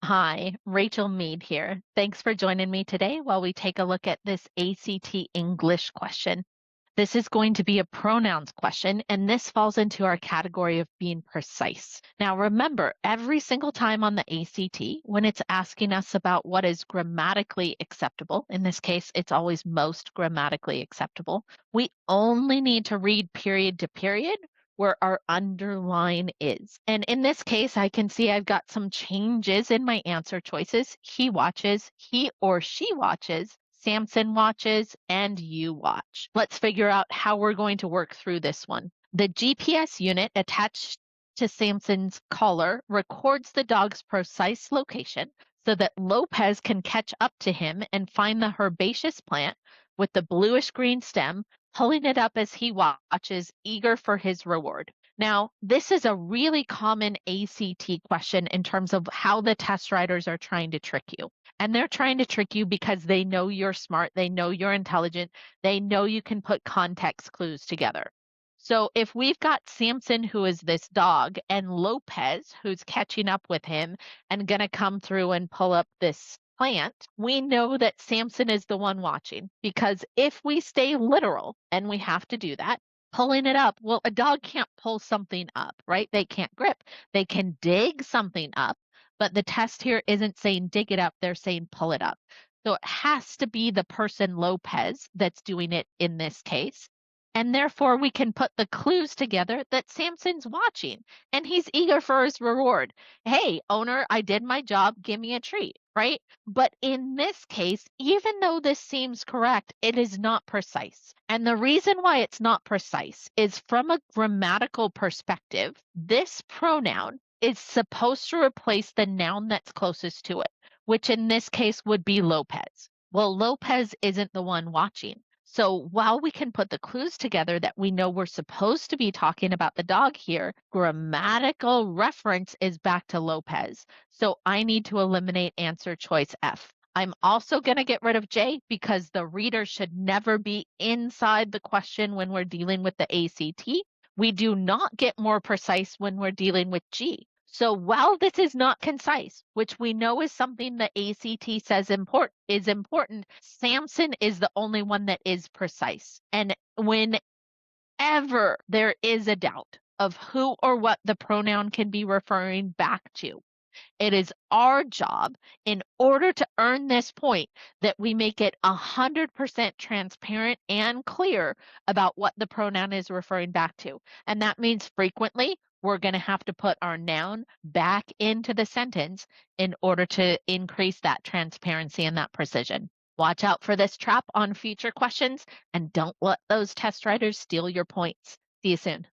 Hi, Rachel Mead here. Thanks for joining me today while we take a look at this ACT English question. This is going to be a pronouns question, and this falls into our category of being precise. Now, remember, every single time on the ACT, when it's asking us about what is grammatically acceptable, in this case, it's always most grammatically acceptable, we only need to read period to period where our underline is. And in this case, I can see I've got some changes in my answer choices. He watches, he or she watches, Samson watches, and you watch. Let's figure out how we're going to work through this one. The GPS unit attached to Samson's collar records the dog's precise location so that Lopez can catch up to him and find the herbaceous plant with the bluish green stem, pulling it up as he watches, eager for his reward. Now, this is a really common ACT question in terms of how the test writers are trying to trick you. And they're trying to trick you because they know you're smart, they know you're intelligent, they know you can put context clues together. So if we've got Samson, who is this dog, and Lopez, who's catching up with him and going to come through and pull up this plant, we know that Samson is the one watching, because if we stay literal, and we have to do that, pulling it up, well, a dog can't pull something up, right? They can't grip. They can dig something up, but the test here isn't saying dig it up, they're saying pull it up. So it has to be the person Lopez that's doing it in this case. And therefore, we can put the clues together that Samson's watching and he's eager for his reward. Hey, owner, I did my job. Give me a treat, right? But in this case, even though this seems correct, it is not precise. And the reason why it's not precise is from a grammatical perspective, this pronoun is supposed to replace the noun that's closest to it, which in this case would be Lopez. Well, Lopez isn't the one watching. So while we can put the clues together that we know we're supposed to be talking about the dog here, grammatical reference is back to Lopez. So I need to eliminate answer choice F. I'm also going to get rid of J because the reader should never be inside the question when we're dealing with the ACT. We do not get more precise when we're dealing with G. So while this is not concise, which we know is something the ACT says is important, Samson is the only one that is precise. And whenever there is a doubt of who or what the pronoun can be referring back to, it is our job, in order to earn this point, that we make it 100% transparent and clear about what the pronoun is referring back to. And that means frequently we're going to have to put our noun back into the sentence in order to increase that transparency and that precision. Watch out for this trap on future questions and don't let those test writers steal your points. See you soon.